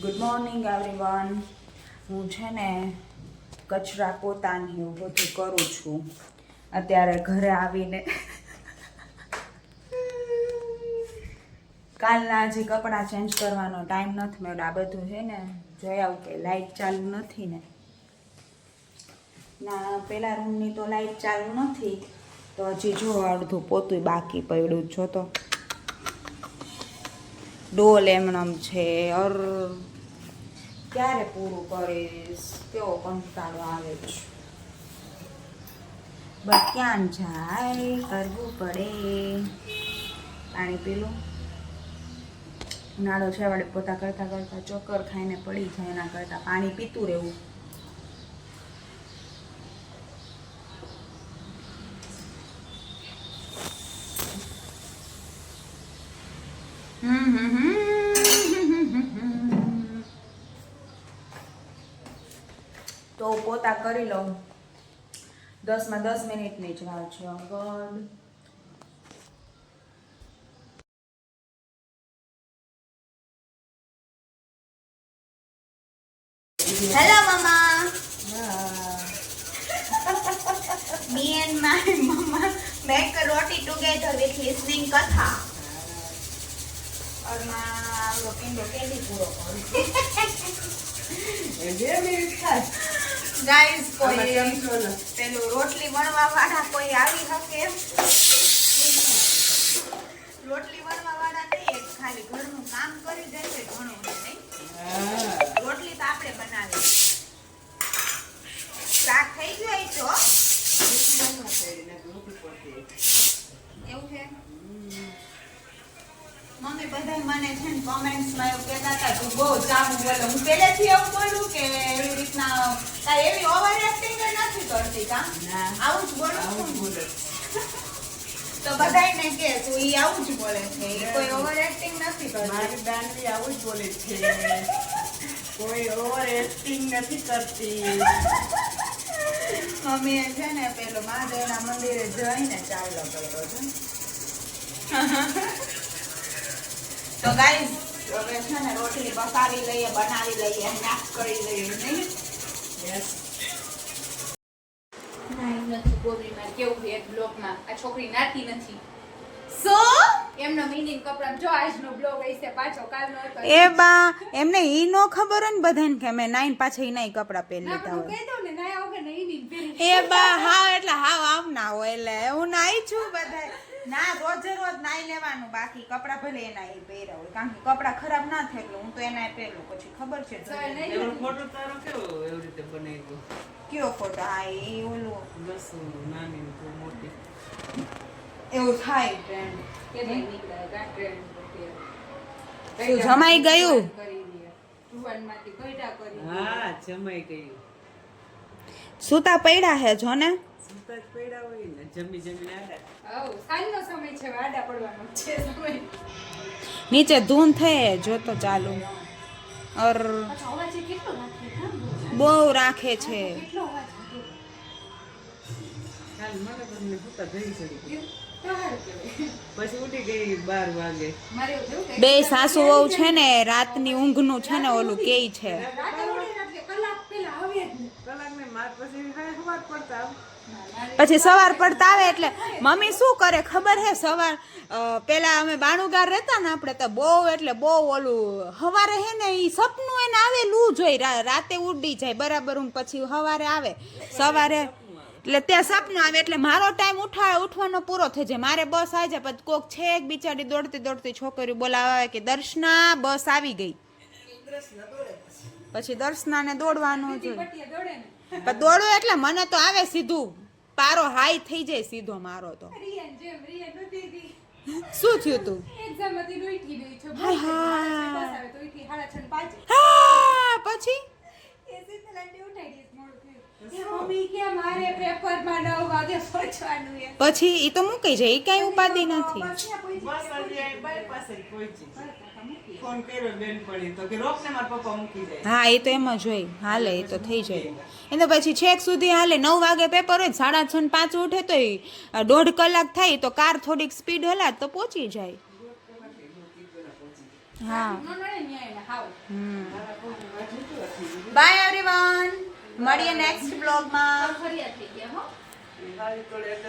Good morning everyone. હું છે ને કચરા પોતાની એવું બધું કરું છું. અત્યારે ઘરે આવીને કાલના હજી કપડાં ચેન્જ કરવાનો ટાઈમ નથી મળ્યો. આ બધું છે ને જોઈ આવું કે લાઇટ ચાલુ નથી ને ના પેલા રૂમની તો લાઇટ ચાલુ નથી તો હજી જો અડધું પોતું બાકી પડ્યું જો તો ડોલ એમણમ છે. ઓર ક્યારે પૂરું કરીશ? કેવો કંટાળો આવે છે. બસ ક્યાં જાય કરવું પડે. પાણી પીલું ઉનાળો છે વડે પોતા કરતાં કરતાં ચોક્કર ખાઈને પડી જાય એના કરતાં પાણી પીતું રહેવું. તો પોતા કરી લઉં. 10 માં 10 મિનિટની જ વાર છે. આગળ hello mamma. Me and my mama make a roti together with listening katha. और मां लोकेंडो केली पूरो करू. એ બે મિનિટ થાય. ગાઈસ કોઈ પેલું રોટલી વણવા વાળા કોઈ આવી શકે? રોટલી વણવા વાળા નહીં, ખાલી ઘરનું કામ કરી દે છે ઘણું નહીં. રોટલી તો આપણે બનાવી. શાક થઈ ગયું તો એવું છે. મમ્મી બધા મને છે ને કોમેન્ટ્સમાં એવું કહેતા હતા તું બહુ ચામું બોલે. હું પહેલેથી એવું બોલું કે એવી રીતના કાંઈ એવી ઓવર એક્ટિંગ નથી કરતી કા? આવું જ બોલું છું. તો બધાને કે તું ઈ આવું જ બોલે છે, કોઈ ઓવર એક્ટિંગ નથી કરતી. મારી દાંડી આવું જ બોલે છે, કોઈ ઓવર એક્ટિંગ નથી કરતી. મમ્મીએ છે ને પેલો મહાદેવના મંદિરે જઈને ચાવલો કર્યો છે. તો ગાઈસ હવે છે ને રોટલી પકાવી લઈએ, બનાવી લઈએ, નાક કરી લઈએ નહીં. યસ. ગોબરીમાં કેવું છે એક બ્લોગમાં આ છોકરી નાતી નથી. સો એમનો મીનિંગ કપડા જો આજનો બ્લોગ હશે પાછો કાલનો હતો. એ બા એમને ઈ નો ખબર હોય ને બધાને કે મેં નાઈન પાછા ઈ નાઈ કપડા પહેરી લીધા હું હોય. કહી દઉં ને ના વગર ને ઈ પહેરી. એ બા હા એટલે હાવ આમ ના હોય એટલે હું નાઈ છું બધાય. ના રોજે રોજ નાઈ લેવાનું, બાકી કપડા ભલે એના એ પહેર્યા હોય કારણ કે કપડા ખરાબ ના થાય એટલે હું તો એના પહેરું. પછી ખબર છે એનો ફોટો તારો કેવો એવી રીતે બનાવ્યો? કયો ફોટો? હા એ ઓલું બસ નાની ને તું મોટી એવું થાય ટ્રેન્ડ. કે નહીં નીકળે કા ટ્રેન્ડ શું જમાઈ ગયું? કરી દે જુવાનમાંથી ગઈડા કરી. હા જમાઈ ગયું. સુતા પડ્યા હે જો ને. સુતા જ પડ્યા હોય ને જમી જમીને આડા. હવ સાંજનો સમય છે વાડા પડવાનો છે સમય. નીચે ધૂન થઈ જો તો ચાલુ. ઓર પાછો અવાજ કેટલો રાખે હા બહુ રાખે છે. કેટલો અવાજ રાખે. કાલ મને તમને સુતા જઈ ચડી સારું કહેવાય. પછી ઉઠી ગઈ 12 વાગે. મારે એવું થયું કે બે સાસુ વહુ છે ને રાતની ઊંઘનું છે ને ઓલું કેય છે. રાતે ઉઠીને એટલે કલાક પહેલા આવે જ ને. કલાક ને માર પછી સવાર પડતા પછી સવાર પડતા આવે એટલે મમ્મી શું કરે ખબર હે? સવાર પેલા અમે બાણુગાર રહેતા ને આપણે તો બહુ એટલે બહુ ઓલું સવારે હે ને ઈ સપનું એને આવેલું જોઈ રાતે ઉડી જાય બરાબર ઊંઘ પછી સવારે આવે સવારે એટલે ત્યાં સપનું આવે એટલે મારો ટાઈમ ઉઠવાનો પૂરો થઈ જાય. મારે બસ આવી જાય પછી કોક છે એક બિચારી દોડતી દોડતી છોકરી બોલાવે કે દર્શના બસ આવી ગઈ. પછી દર્શનાને દોડવાનું જોઈએ. પટિયા દોડે ને. પણ દોડું એટલે મને તો આવે સીધું પારો હાઈ થઈ જાય સીધો મારો તો. રિયન જેમ રિયન નહોતી હતી. શું થયું તું? એક્ઝામ હતી ડોઈટી ગઈ છો. હાય હાય. બસ આવે તો ઈથી 6:30 હા પછી એ સીતલાંડી ઉઠાઈ ગઈ મોડું થયું. એ મમ્મી કે મારે પેપરમાં 9 વાગે પહોંચવાનું છે. પછી ઈ તો મૂકી જાય ઈ કઈ ઉપાધિ નથી. બસ આજે બાયપાસ જ પહોંચી. ફોન કર્યો બેન પડી તો કે રોક ને મારા પપ્પા મૂકી જાય. હા એ તો એમ જ હોય હાલે એ તો થઈ જાય. એને પછી છેક સુધી હાલે 9 વાગે પેપર હોય 6:30 ને 5 ઉઠે તો 1.5 કલાક થાય તો કાર થોડીક સ્પીડ હલાત તો પહોંચી જાય. હા નો નડે ન્યાય ને હાવ. મળીએ નેક્સ્ટ બ્લોગમાં. ફરિયાદ થઈ ગયા હો હારી તોડે એટલે